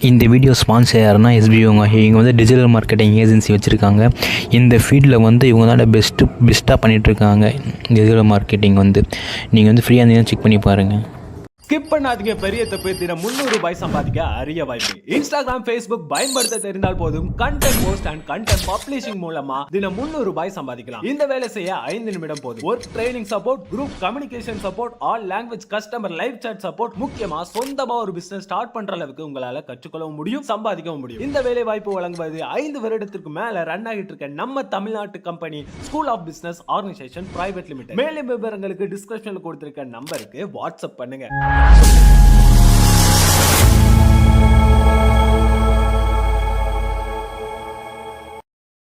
இந்த video sponsor யாருன்னா எஸ்பிஓங்க. இவங்க வந்து டிஜிட்டல் மார்க்கெட்டிங் ஏஜென்சி வச்சுருக்காங்க. இந்த ஃபீல்டில் வந்து இவங்க தான் பெஸ்ட்டாக பண்ணிகிட்ருக்காங்க. டிஜிட்டல் மார்க்கெட்டிங் வந்து நீங்கள் வந்து ஃப்ரீயாக இருந்தீங்கன்னா செக் பண்ணி பாருங்கள். ஸ்கிப் பண்ணாதீங்க. பெரிய தப்பு. தினம் 300 ரூபாய் சம்பாதிக்க அரிய வாய்ப்பு. இன்ஸ்டாகிராம், ஃபேஸ்புக் பயன்படுத்த தெரிந்தால் போதும். Content post and content publishing மூலமா தினம் 300 ரூபாய் சம்பாதிக்கலாம். இந்த வேலை செய்ய 5 நிமிடம் போதும். Work training support, group communication support, all language customer live chat support, முக்கியமா சொந்தமா ஒரு பிசினஸ் ஸ்டார்ட் பண்ற அளவுக்கு உங்களால கற்றுக்கொள்ளவும் முடியும், சம்பாதிக்கவும் முடியும். இந்த வேலை வாய்ப்பு வழங்குவது 5 வருடத்திற்கு மேல ரன் ஆகிட்டு இருக்க நம்ம தமிழ்நாட்டு company school of business organisation private limited. மேலும் விவரங்களுக்கு டிஸ்கிரிப்ஷன்ல கொடுத்திருக்க நம்பருக்கு வாட்ஸ்அப் பண்ணுங்க.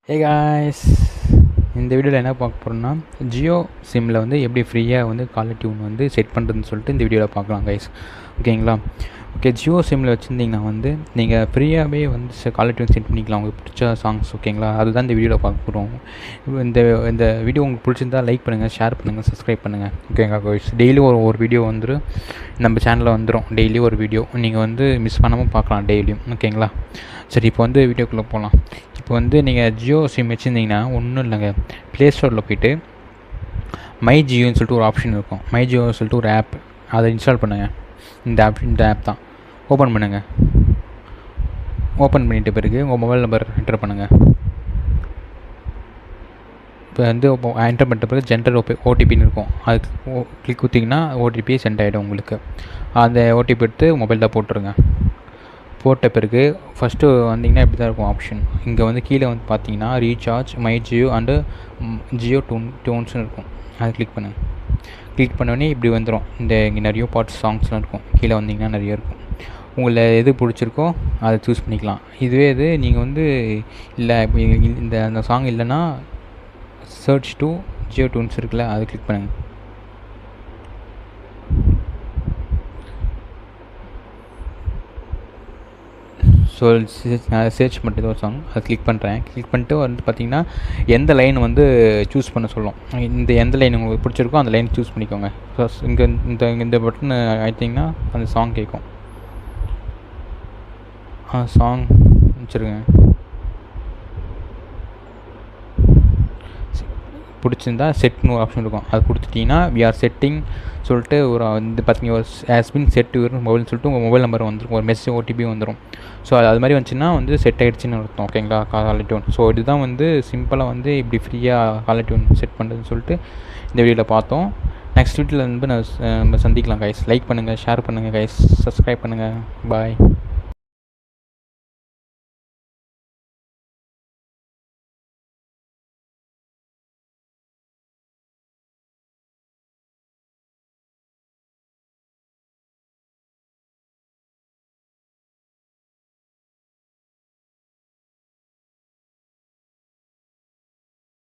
ஹே காய்ஸ், இந்த வீடியோவில் என்ன பார்க்க போகிறோம்னா ஜியோ சிம்மில் வந்து எப்படி ஃப்ரீயாக வந்து காலர் டியூன் வந்து செட் பண்ணுறதுன்னு சொல்லிட்டு இந்த வீடியோவில் பார்க்கலாம் கைஸ். ஓகேங்களா? ஓகே, ஜியோ சிம்மில் வச்சுருந்தீங்கன்னா வந்து நீங்கள் ஃப்ரீயாகவே வந்து காலர் டியூன் செட் பண்ணிக்கலாம் உங்களுக்கு பிடிச்ச சாங்ஸ். ஓகேங்களா? அதுதான் இந்த வீடியோவில் பார்க்க போகிறோம். இந்த வீடியோ உங்களுக்கு பிடிச்சிருந்தா லைக் பண்ணுங்கள், ஷேர் பண்ணுங்கள், சப்ஸ்கிரைப் பண்ணுங்கள். ஓகேங்களா கைஸ்? டெய்லி ஒரு வீடியோ வந்துடும், நம்ம சேனலில் வந்துடும். டெய்லி ஒரு வீடியோ நீங்கள் வந்து மிஸ் பண்ணாமல் பார்க்கலாம் டெய்லியும். ஓகேங்களா? சரி, இப்போ வந்து வீடியோக்குள்ளே போகலாம். இப்போ வந்து நீங்கள் ஜியோ சிம் வச்சுருந்தீங்கன்னா ஒன்றும் இல்லைங்க, ப்ளே ஸ்டோரில் போய்ட்டு மை ஜியோன்னு சொல்லிட்டு ஒரு ஆப்ஷன் இருக்கும். மை ஜியோன்னு சொல்லிட்டு ஒரு ஆப், அதை இன்ஸ்டால் பண்ணுங்கள். இந்த ஆப் தான் ஓப்பன் பண்ணுங்கள். ஓப்பன் பண்ணிட்ட பிறகு உங்கள் மொபைல் நம்பர் என்டர் பண்ணுங்கள். இப்போ வந்து என்டர் பண்ணிட்ட பிறகு ஜென்ரல் ஓடிபின்னு இருக்கும். அதுக்கு கிளிக் கொடுத்தீங்கன்னா ஓடிபி சென்ட் ஆகிடும் உங்களுக்கு. அந்த ஓடிபி எடுத்து மொபைலில் போட்டுருங்க. போட்ட பிறகு ஃபஸ்ட்டு வந்தீங்கன்னா இப்படி தான் இருக்கும் ஆப்ஷன். இங்கே வந்து கீழே வந்து பார்த்தீங்கன்னா recharge, my Jio and Jio டோன்ஸ்னு இருக்கும். அதை கிளிக் பண்ணுங்கள். கிளிக் பண்ணோடனே இப்படி வந்துடும். இங்கே நிறைய பாட்ஸ் சாங்ஸ்லாம் இருக்கும். கீழே வந்தீங்கன்னா நிறைய இருக்கும். உங்களை எது பிடிச்சிருக்கோ அதை சூஸ் பண்ணிக்கலாம். இதுவே நீங்கள் வந்து இல்லை அந்த சாங் இல்லைன்னா சர்ச் டு ஜியோ டூன்ஸ் இருக்குல்ல, அதை கிளிக் பண்ணுங்கள். ஸோ சர்ச் பண்ணுறது ஒரு சாங், அதை கிளிக் பண்ணுறேன். கிளிக் பண்ணிட்டு வந்து பார்த்திங்கன்னா எந்த லைன் வந்து சூஸ் பண்ண சொல்லும். எந்த லைன் உங்களுக்கு பிடிச்சிருக்கோ அந்த லைன் சூஸ் பண்ணிக்கோங்க. ஸோ இங்கே இந்த பட்டன் ஆயிட்டிங்கன்னா அந்த சாங் கேட்கும். சாங் வச்சுருங்க. பிடிச்சிருந்தா செட்னு ஒரு ஆப்ஷன் இருக்கும். அது கொடுத்துட்டிங்கன்னா வி ஆர் செட்டிங் சொல்லிட்டு ஒரு வந்து பார்த்தீங்கன்னா ஒரு ஹேஸ்பின் செட் மொபைல்னு சொல்லிட்டு உங்கள் மொபைல் நம்பர் வந்துடும், ஒரு மெசேஜ் ஓடிபி வந்துடும். ஸோ அது மாதிரி வந்துச்சுன்னா வந்து செட் ஆகிடுச்சின்னு அர்த்தம். ஓகேங்களா? Caller tune. ஸோ இதுதான் வந்து சிம்பிளாக வந்து இப்படி ஃப்ரீயாக காலர் டியூன் செட் பண்ணுறதுன்னு சொல்லிட்டு இந்த வீடியோவில் பார்த்தோம். நெக்ஸ்ட் வீடியோவில் வந்து நம்ம சந்திக்கலாம் கைஸ். லைக் பண்ணுங்கள், ஷேர் பண்ணுங்கள் கைஸ், சப்ஸ்கிரைப் பண்ணுங்கள். பாய்.